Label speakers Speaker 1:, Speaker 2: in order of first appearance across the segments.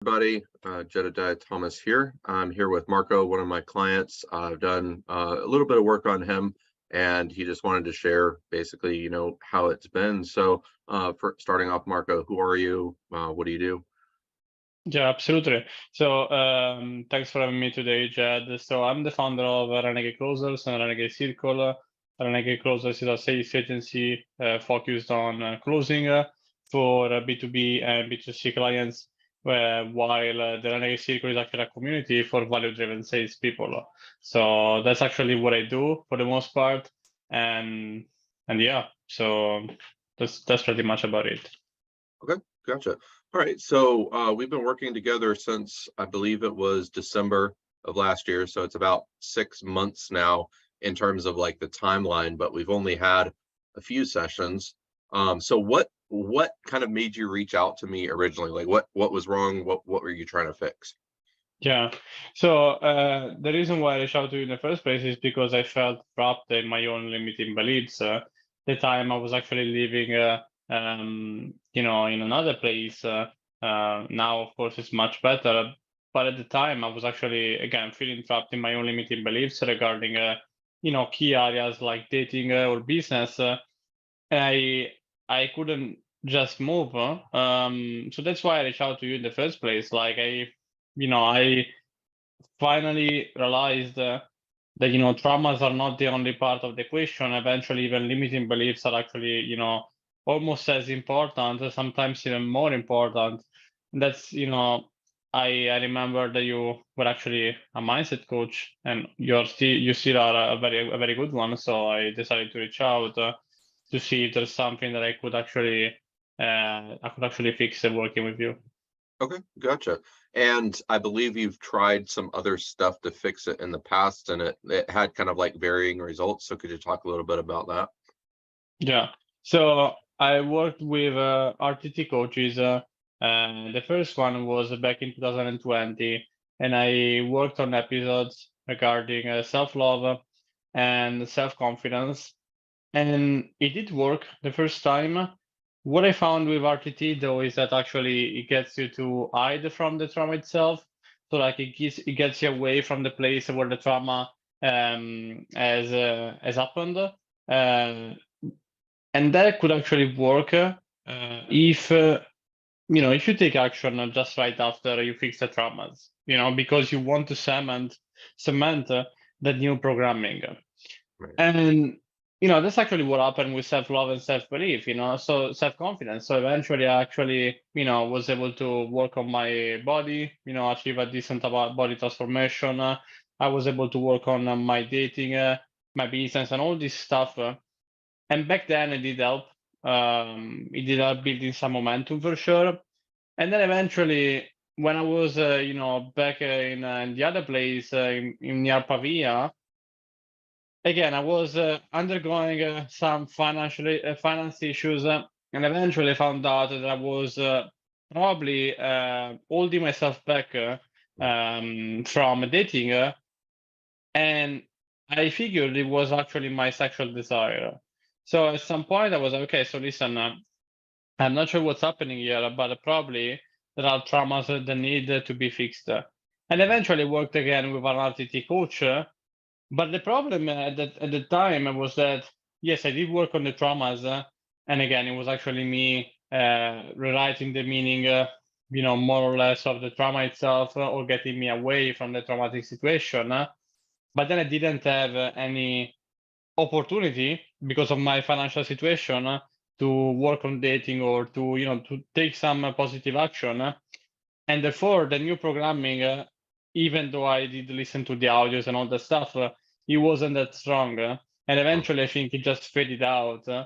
Speaker 1: Everybody, Jedediah Thomas here. I'm here with Marco, one of my clients. I've done a little bit of work on him, and he just wanted to share basically, how it's been. So, for starting off, Marco, who are you? What do you do?
Speaker 2: Yeah, absolutely. So, thanks for having me today, Jed. So, I'm the founder of Renegade Closers and Renegade Circle. Renegade Closers is a sales agency focused on closing for B2B and B2C clients, while the Renegade Circle is actually a community for value-driven salespeople. So, that's actually what I do for the most part, and yeah, so that's pretty much about it.
Speaker 1: Okay, gotcha. All right, so we've been working together since I believe it was December of last year. So it's about 6 months now in terms of like the timeline, but we've only had a few sessions. So what kind of made you reach out to me originally? Like what was wrong? What were you trying to fix?
Speaker 2: Yeah. So the reason why I reached out to you in the first place is because I felt trapped in my own limiting beliefs. The time I was actually living, in another place. Now, of course, it's much better. But at the time, I was actually, again, feeling trapped in my own limiting beliefs regarding, key areas like dating or business. I couldn't just move. So that's why I reached out to you in the first place. Like I finally realized that traumas are not the only part of the equation. Eventually, even limiting beliefs are actually almost as important, sometimes even more important. That's I remember that you were actually a mindset coach, and you still are a very good one. So I decided to reach out to see if there's something that I could actually fix working with you.
Speaker 1: Okay, gotcha. And I believe you've tried some other stuff to fix it in the past, and it had kind of like varying results. So could you talk a little bit about that?
Speaker 2: Yeah. So I worked with RTT coaches. The first one was back in 2020, and I worked on episodes regarding self-love and self-confidence. And it did work the first time. What I found with RTT though is that actually it gets you to hide from the trauma itself. So like it gets you away from the place where the trauma has happened. And that could actually work if you take action just right after you fix the traumas, because you want to cement that new programming.
Speaker 1: Right.
Speaker 2: And that's actually what happened with self-love and self-belief, so self-confidence. So eventually I actually was able to work on my body, achieve a decent about body transformation. I was able to work on my dating, my business, and all this stuff. And back then it did help. It did help building some momentum for sure. And then eventually, when I was, back in the other place in near Pavia, again I was undergoing some finance issues, and eventually found out that I was probably holding myself back from dating, and I figured it was actually my sexual desire. So at some point I was like, okay, so listen, I'm not sure what's happening here, but probably there are traumas that need to be fixed. And eventually worked again with an RTT coach. But the problem at the time was that, yes, I did work on the traumas. And again, it was actually me rewriting the meaning, more or less of the trauma itself, or getting me away from the traumatic situation. But then I didn't have any opportunity because of my financial situation to work on dating or to take some positive action. And therefore, the new programming, even though I did listen to the audios and all that stuff, it wasn't that strong. And
Speaker 1: Oh,
Speaker 2: eventually, I think it just faded out. So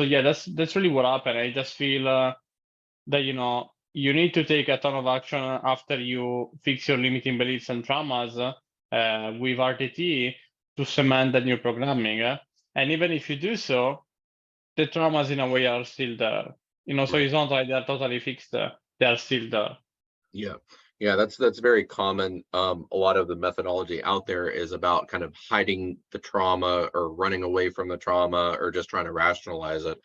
Speaker 2: yeah, that's really what happened. I just feel that you need to take a ton of action after you fix your limiting beliefs and traumas with RTT to cement the new programming. And even if you do so, the traumas in a way are still there. So
Speaker 1: right.
Speaker 2: it's not like they're totally fixed. They are still there.
Speaker 1: Yeah. Yeah, that's very common. A lot of the methodology out there is about kind of hiding the trauma or running away from the trauma or just trying to rationalize it.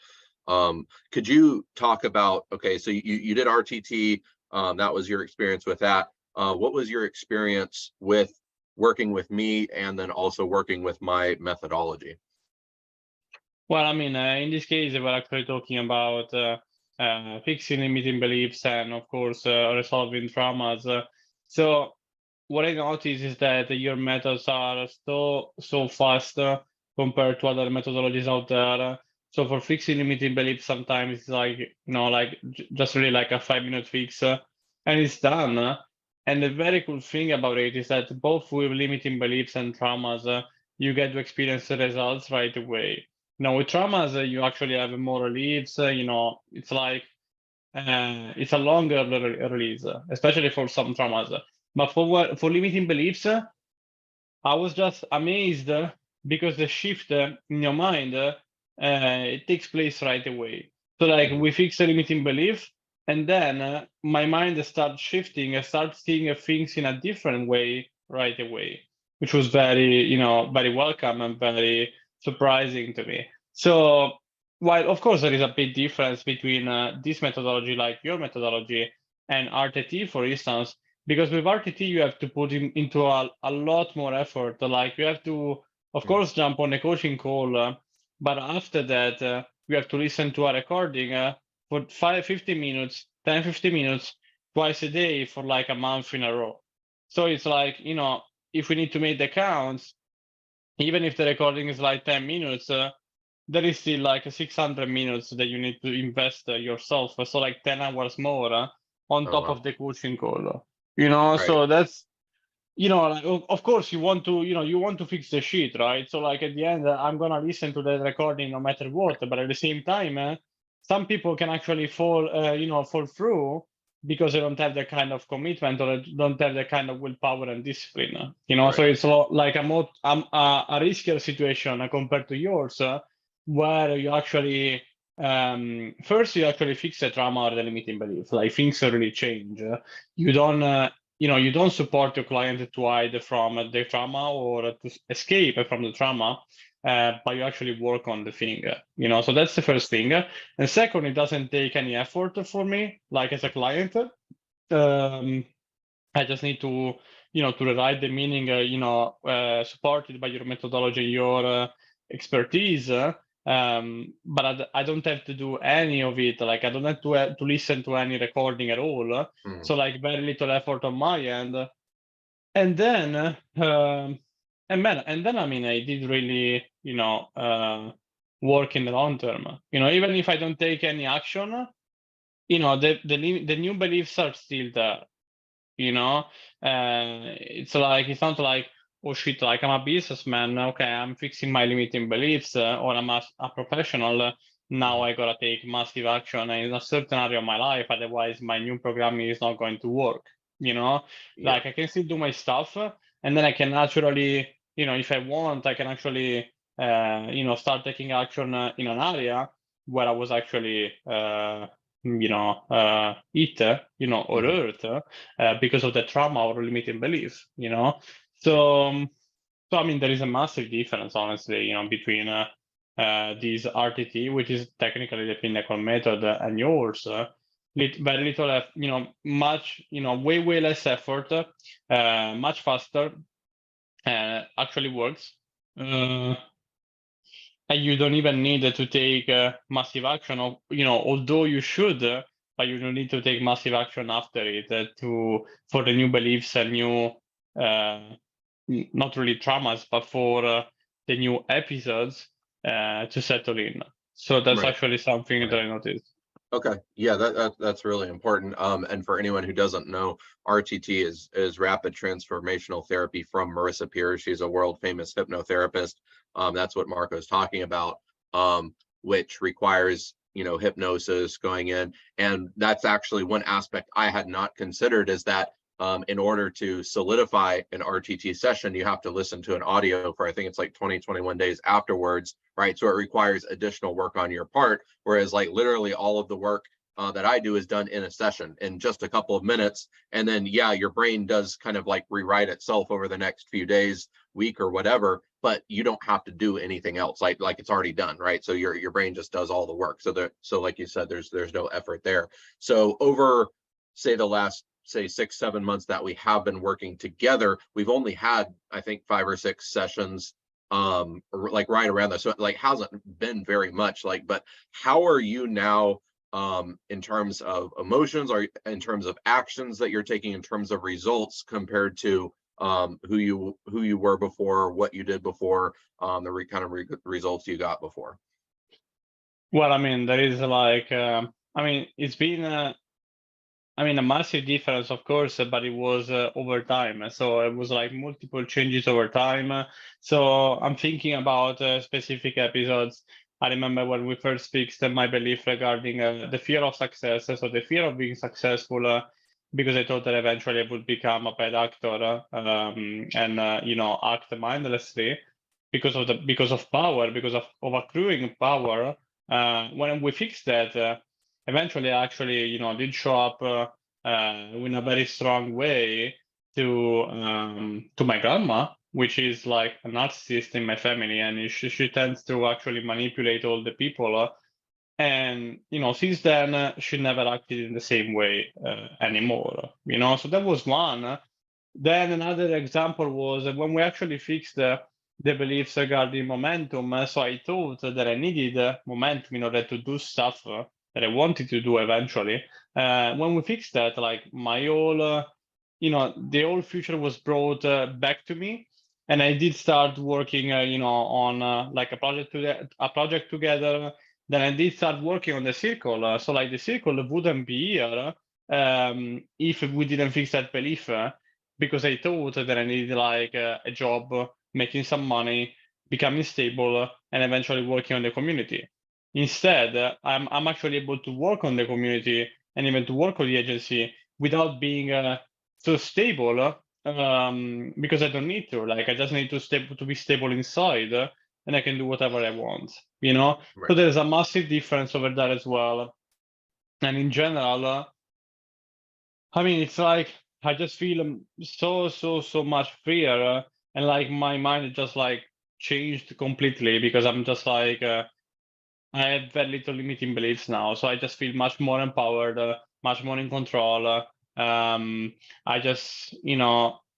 Speaker 1: Could you talk about, okay, so you did RTT, that was your experience with that. What was your experience with working with me and then also working with my methodology?
Speaker 2: Well, I mean, in this case, we're actually talking about fixing limiting beliefs and, of course, resolving traumas. So what I noticed is that your methods are so fast compared to other methodologies out there. So for fixing limiting beliefs, sometimes it's like, like just really like a 5-minute fix, and it's done. And the very cool thing about it is that both with limiting beliefs and traumas, you get to experience the results right away. Now with traumas, you actually have more reliefs. It's like it's a longer release, especially for some traumas. But for limiting beliefs, I was just amazed because the shift in your mind it takes place right away. So like we fix a limiting belief, and then my mind starts shifting. I start seeing things in a different way right away, which was very welcome and very surprising to me. So while of course there is a big difference between this methodology, like your methodology, and RTT, for instance, because with RTT you have to put into a lot more effort. Like you have to, of course, jump on a coaching call, but after that you have to listen to a recording for 50 minutes, 10, 15 minutes, twice a day for like a month in a row. So it's like, if we need to make the counts, even if the recording is like 10 minutes, there is still like 600 minutes that you need to invest yourself. So like 10 hours more on
Speaker 1: Oh,
Speaker 2: top
Speaker 1: wow.
Speaker 2: of the coaching call.
Speaker 1: Right.
Speaker 2: So that's, like, of course you want to, you want to fix the shit, right? So like at the end, I'm gonna listen to the recording no matter what. But at the same time, some people can actually fall through because they don't have the kind of commitment or don't have the kind of willpower and discipline. So
Speaker 1: Right.
Speaker 2: it's like a riskier situation compared to yours, where you actually first you actually fix the trauma or the limiting belief. Like things really change. You don't you don't support your client to hide from the trauma or to escape from the trauma, but you actually work on the thing. So that's the first thing. And second, it doesn't take any effort for me, like as a client. I just need to, to rewrite the meaning, supported by your methodology, your expertise. But I don't have to do any of it. Like I don't have to listen to any recording at all.
Speaker 1: Mm.
Speaker 2: So like very little effort on my end. And then, I mean, I did really, work in the long term. Even if I don't take any action, the new beliefs are still there. It's like it's not like, oh shit, like I'm a businessman, okay, I'm fixing my limiting beliefs, or I'm a professional, now I gotta take massive action in a certain area of my life, otherwise my new programming is not going to work.
Speaker 1: Yeah.
Speaker 2: Like I can still do my stuff, and then I can naturally, if I want, I can actually start taking action in an area where I was actually hit, or
Speaker 1: Mhm.
Speaker 2: hurt, because of the trauma or limiting belief. So so I mean there is a massive difference, honestly, between these RTT, which is technically the Pinnacle method, and yours. Very little, much, way less effort, much faster, actually works. And you don't even need to take massive action, or, although you should, but you don't need to take massive action after it for the new beliefs and new, not really traumas, but for the new episodes to settle in. So that's
Speaker 1: Right.
Speaker 2: actually something
Speaker 1: Right.
Speaker 2: that I noticed.
Speaker 1: Okay. Yeah, that's really important. And for anyone who doesn't know, RTT is rapid transformational therapy from Marissa Peer. She's a world famous hypnotherapist. That's what Marco's talking about, which requires, hypnosis going in. And that's actually one aspect I had not considered, is that in order to solidify an RTT session, you have to listen to an audio for, I think it's like 20, 21 days afterwards, right? So it requires additional work on your part. Whereas like literally all of the work that I do is done in a session in just a couple of minutes. And then, yeah, your brain does kind of like rewrite itself over the next few days. week or whatever, but you don't have to do anything else. Like it's already done, right? So your brain just does all the work. So like you said, there's no effort there. So over, say, the last, say, 6-7 months that we have been working together, we've only had, I think, 5 or 6 sessions, like right around there. So it like hasn't been very much. Like, but how are you now, in terms of emotions, or in terms of actions that you're taking, in terms of results, compared to who you were before, what you did before, the kind of results you got before?
Speaker 2: Well, I mean, there is like, I mean, it's been, I mean, a massive difference, of course, but it was over time. So it was like multiple changes over time. So I'm thinking about specific episodes. I remember when we first fixed my belief regarding the fear of success, so the fear of being successful, because I thought that eventually I would become a bad actor, and act mindlessly because of power, because of accruing power. When we fixed that, eventually I actually did show up in a very strong way to my grandma, which is like a narcissist in my family, and she tends to actually manipulate all the people. And since then, she never acted in the same way anymore. So that was one. Then another example was when we actually fixed the beliefs regarding momentum. So I thought that I needed momentum in order to do stuff that I wanted to do eventually. When we fixed that, like my whole, the whole future was brought back to me, and I did start working, on like a project together. Then I did start working on the circle. So like the circle wouldn't be here if we didn't fix that belief. Because I thought that I needed like a job, making some money, becoming stable, and eventually working on the community. Instead, I'm actually able to work on the community and even to work on the agency without being so stable, because I don't need to. Like I just need to be stable inside, and I can do whatever I want.
Speaker 1: Right.
Speaker 2: So there's a massive difference over there as well. And in general, I mean, it's like I just feel so much freer, and like my mind just like changed completely because I'm just like I have very little limiting beliefs now, so I just feel much more empowered, much more in control. I just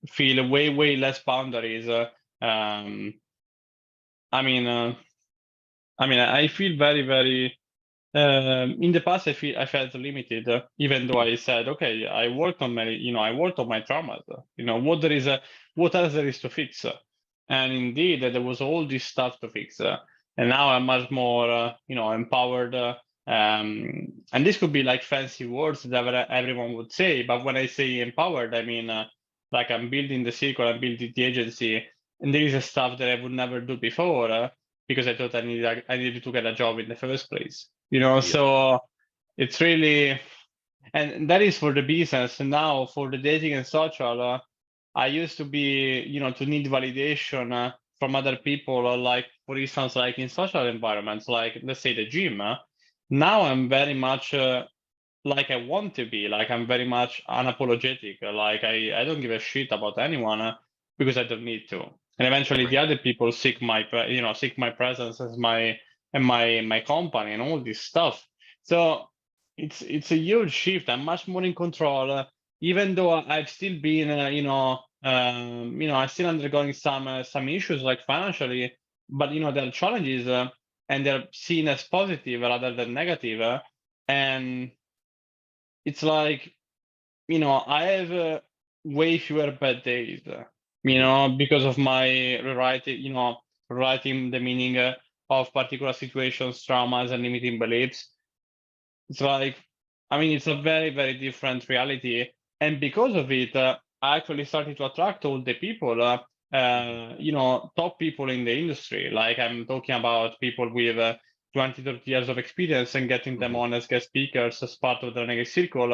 Speaker 2: feel way less boundaries. I mean, I feel very. In the past, I felt limited, even though I said, okay, I worked on my traumas. What else there is to fix? And indeed, there was all this stuff to fix. And now I'm much more, empowered. And this could be like fancy words that everyone would say, but when I say empowered, I mean like I'm building the circle, I'm building the agency, and there is a stuff that I would never do before because I thought I needed to get a job in the first place.
Speaker 1: Yeah.
Speaker 2: So it's really, and that is for the business. And now for the dating and social, I used to be, to need validation from other people, like for instance, like in social environments, like let's say the gym. Now I'm very much like I want to be, like I'm very much unapologetic. Like I don't give a shit about anyone because I don't need to. And eventually the
Speaker 1: Right.
Speaker 2: other people seek my presence as my company and all this stuff. So it's a huge shift. I'm much more in control, even though I've still been, I'm still undergoing some issues like financially, but there are challenges, and they're seen as positive rather than negative. And it's like, I have way fewer bad days,
Speaker 1: Mhm.
Speaker 2: because of my rewriting the meaning of particular situations, traumas, and limiting beliefs. It's like, it's a very different reality. And because of it, I actually started to attract all the people,
Speaker 1: Mhm.
Speaker 2: top people in the industry. Like I'm talking about people with 20, 30 years of experience and getting them
Speaker 1: Mhm.
Speaker 2: on as guest speakers as part of the Renegade Circle.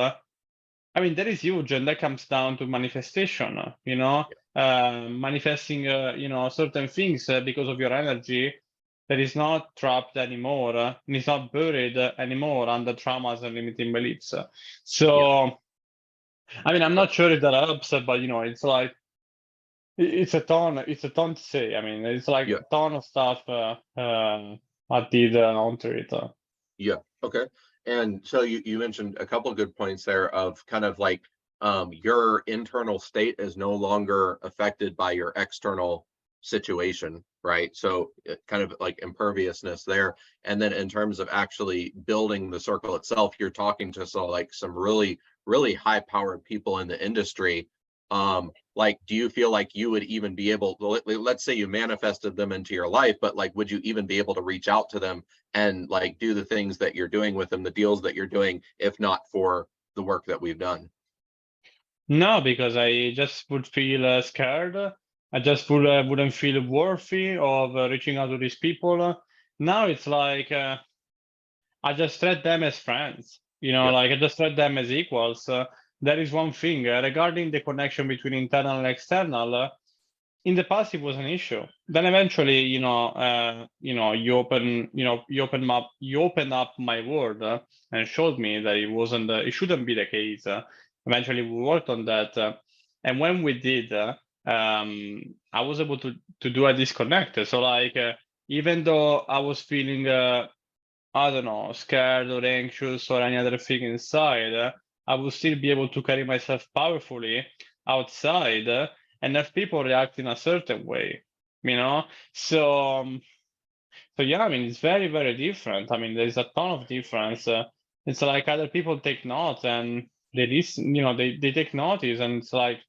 Speaker 2: That is huge, and that comes down to manifestation, manifesting, certain things because of your energy that is not trapped anymore, and is not buried anymore under traumas and limiting beliefs.
Speaker 1: Yeah.
Speaker 2: So, I'm not sure if that helps, but it's like It's a ton. It's a ton to say. I mean, it's like
Speaker 1: Yeah.
Speaker 2: a ton of stuff I did onto it.
Speaker 1: Yeah. Okay. And so you mentioned a couple of good points there of kind of like your internal state is no longer affected by your external situation, right? So kind of like imperviousness there. And then in terms of actually building the circle itself, you're talking to some really, really high powered people in the industry. Like, do you feel like you would even be able to, let's say you manifested them into your life, but like, would you even be able to reach out to them and like do the things that you're doing with them, the deals that you're doing, if not for the work that we've done?
Speaker 2: No, because I just would feel scared. I just wouldn't feel worthy of reaching out to these people. Now it's like I just treat them as friends.
Speaker 1: Yeah.
Speaker 2: Like I just treat them as equals. That is one thing. Regarding the connection between internal and external, in the past it was an issue. Then eventually, you open up my world and showed me that it shouldn't be the case. Eventually, we worked on that, and when we did, I was able to do a disconnect. So like, even though I was feeling, I don't know, scared or anxious or any other thing inside, I would still be able to carry myself powerfully outside and have people react in a certain way, you know? So yeah, I mean, it's very, very different. I mean, there's a ton of difference. It's like other people take notes and they listen, they take notice, and it's like,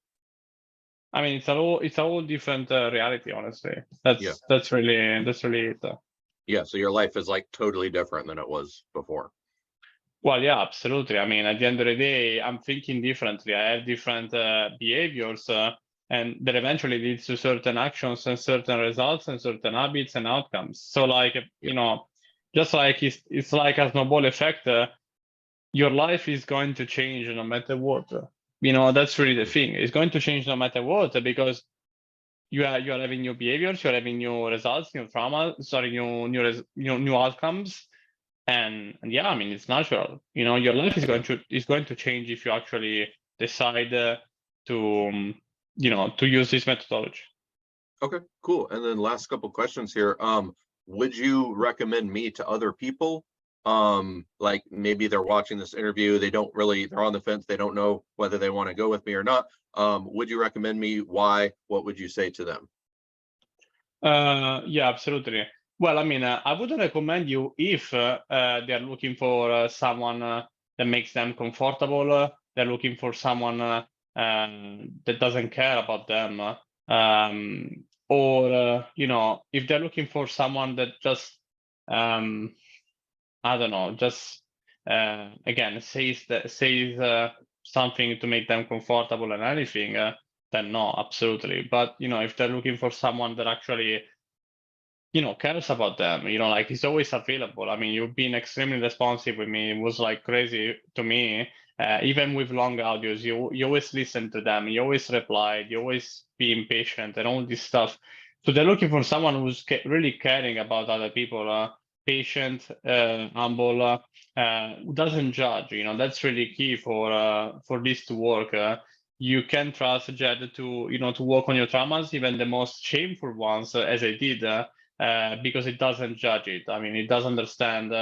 Speaker 2: I mean, it's a whole different reality, honestly.
Speaker 1: Yeah.
Speaker 2: That's really it.
Speaker 1: Yeah. So your life is like totally different than it was before.
Speaker 2: Well, yeah, absolutely. I mean, at the end of the day, I'm thinking differently. I have different behaviors, and that eventually leads to certain actions and certain results and certain habits and outcomes. So, like,
Speaker 1: Yeah.
Speaker 2: just like it's like a snowball effect. Your life is going to change no matter what. That's really the thing. It's going to change no matter what, because you are having new behaviors, you're having new results, new trauma, sorry, new outcomes. And yeah, I mean, it's natural. Your life is going to change if you actually decide to to use this methodology.
Speaker 1: Okay, cool. And then last couple questions here. Would you recommend me to other people? Like maybe they're watching this interview, they're on the fence, they don't know whether they want to go with me or not. Would you recommend me? Why? What would you say to them?
Speaker 2: Yeah, absolutely. Well, I mean, I wouldn't recommend you if they are looking for someone that makes them comfortable. They're looking for someone that doesn't care about them, or if they're looking for someone that just, I don't know, just again says something to make them comfortable and anything. Then no, absolutely. But if they're looking for someone that actually cares about them, like he's always available. I mean, you've been extremely responsive with me. It was like crazy to me. Even with long audios, you always listen to them. You always replied. You always being patient and all this stuff. So they're looking for someone who's really caring about other people, patient, humble, who doesn't judge. That's really key for this to work. You can trust Jed to work on your traumas, even the most shameful ones, as I did. Because it doesn't judge it. I mean, it does understand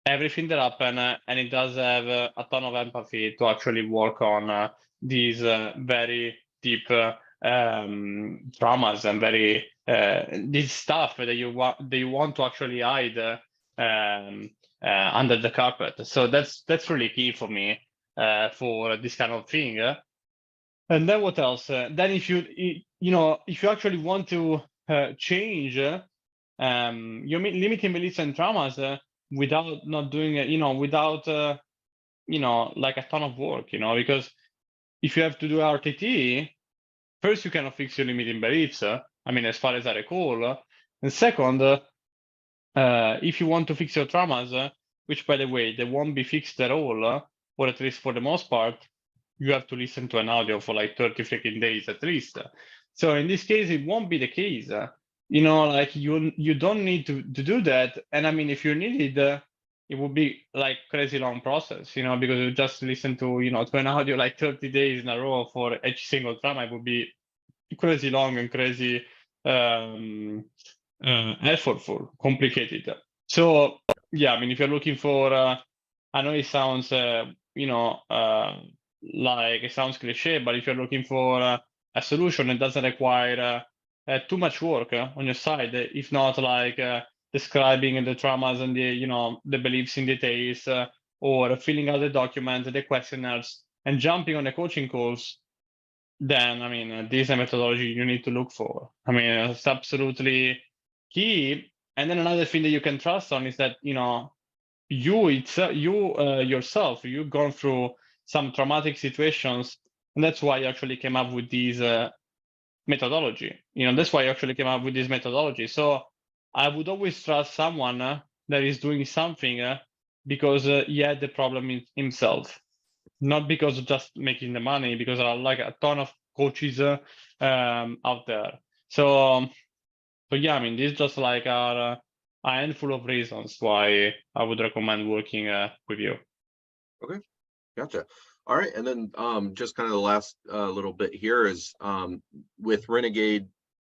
Speaker 2: everything that happened, and it does have a ton of empathy to actually work on these very deep traumas and very this stuff that you want to actually hide under the carpet. So that's really key for me for this kind of thing. And then what else? Then if if you actually want to change you're limiting beliefs and traumas without not doing it, without like a ton of work, because if you have to do RTT, first you cannot fix your limiting beliefs. I mean, as far as I recall, and second, if you want to fix your traumas, which by the way they won't be fixed at all, or at least for the most part, you have to listen to an audio for like 30 freaking days at least. So in this case, it won't be the case. Like you don't need to do that. And I mean, if you needed, it would be like crazy long process, because you just listen to, to an audio like 30 days in a row for each single trauma. It would be crazy long and crazy effortful, complicated. So yeah, I mean, if you're looking for, I know it sounds, like it sounds cliche, but if you're looking for a solution that doesn't require too much work on your side, if not like describing the traumas and the beliefs in details, or filling out the document, the questionnaires, and jumping on the coaching calls, then I mean, this is a methodology you need to look for. I mean, it's absolutely key. And then another thing that you can trust on is that yourself, you've gone through some traumatic situations, and that's why you actually came up with these methodology. That's why I actually came up with this methodology. So I would always trust someone that is doing something because he had the problem himself, not because of just making the money, because there are like a ton of coaches out there. So yeah, I mean, these just like are a handful of reasons why I would recommend working with you.
Speaker 1: Okay, gotcha. All right, and then just kind of the last little bit here is with Renegade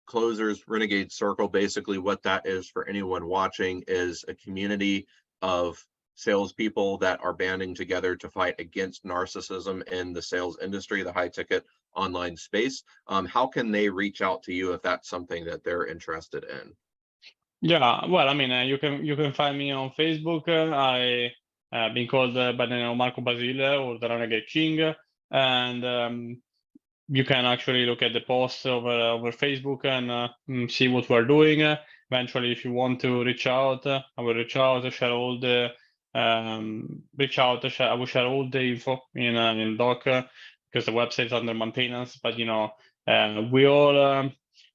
Speaker 1: Closers, Renegade Circle, basically what that is for anyone watching is a community of salespeople that are banding together to fight against narcissism in the sales industry, the high ticket online space. How can they reach out to you if that's something that they're interested in?
Speaker 2: Yeah, well, I mean, you can find me on Facebook. I been called by the name of Marco Basile or the Renegade King, and you can actually look at the posts over Facebook and see what we're doing. Eventually, if you want to reach out, I will reach out, share all the I will share all the info in doc because the website is under maintenance. But we all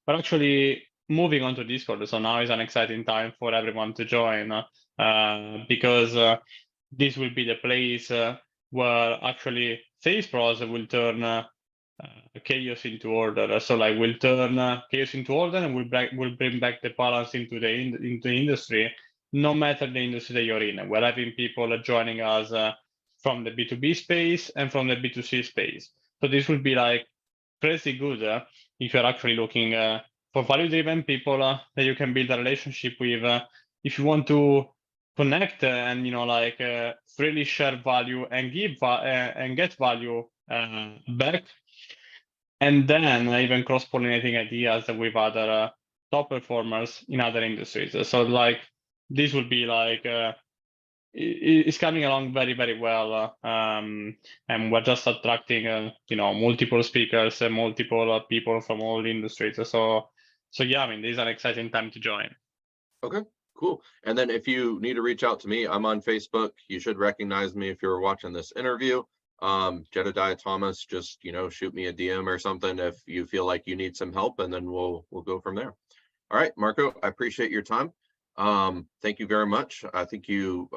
Speaker 2: we're actually moving on to Discord, so now is an exciting time for everyone to join because this will be the place where actually sales pros will turn chaos into order. So like we'll turn chaos into order, and we'll bring back the balance into the industry, no matter the industry that you're in. We're having people joining us from the B2B space and from the B2C space. So this will be like pretty good if you're actually looking for value-driven people that you can build a relationship with. If you want to connect and freely share value and give and get value back, and then even cross-pollinating ideas with other top performers in other industries. So like this will be like it's coming along very, very well, and we're just attracting multiple speakers and multiple people from all industries. So yeah, I mean, this is an exciting time to join.
Speaker 1: Okay, cool. And then if you need to reach out to me, I'm on Facebook. You should recognize me if you're watching this interview. Jedediah Thomas, just shoot me a DM or something if you feel like you need some help, and then we'll go from there. All right, Marco, I appreciate your time. Thank you very much. I think you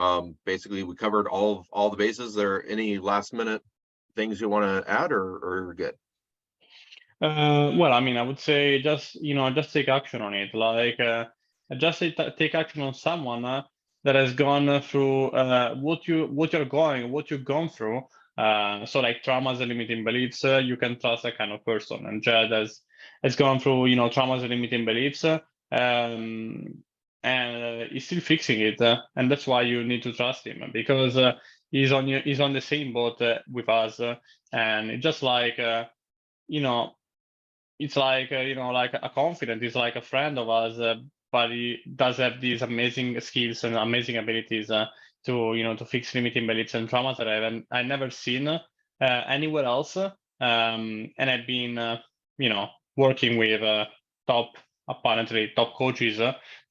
Speaker 1: basically we covered all the bases. There any last minute things you want to add, or you're good?
Speaker 2: Well, I mean, I would say just take action on it. Like just take action on someone that has gone through what you've gone through. So like traumas and limiting beliefs, you can trust that kind of person. And Jed has gone through traumas and limiting beliefs, and he's still fixing it. And that's why you need to trust him, because he's on the same boat with us, and it's just like it's like like a confidant. He's like a friend of ours, but he does have these amazing skills and amazing abilities to fix limiting beliefs and traumas that I never seen anywhere else. And I've been working with apparently top coaches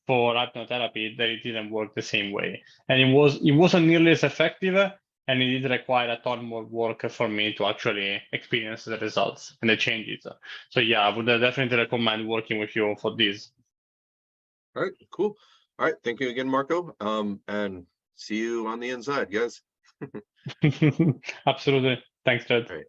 Speaker 2: for hypnotherapy that it didn't work the same way, and it wasn't nearly as effective. And it did require a ton more work for me to actually experience the results and the changes. So yeah, I would definitely recommend working with you for this.
Speaker 1: All right, cool. All right, thank you again, Marco. And see you on the inside, guys.
Speaker 2: Absolutely. Thanks, Jed.
Speaker 1: All right.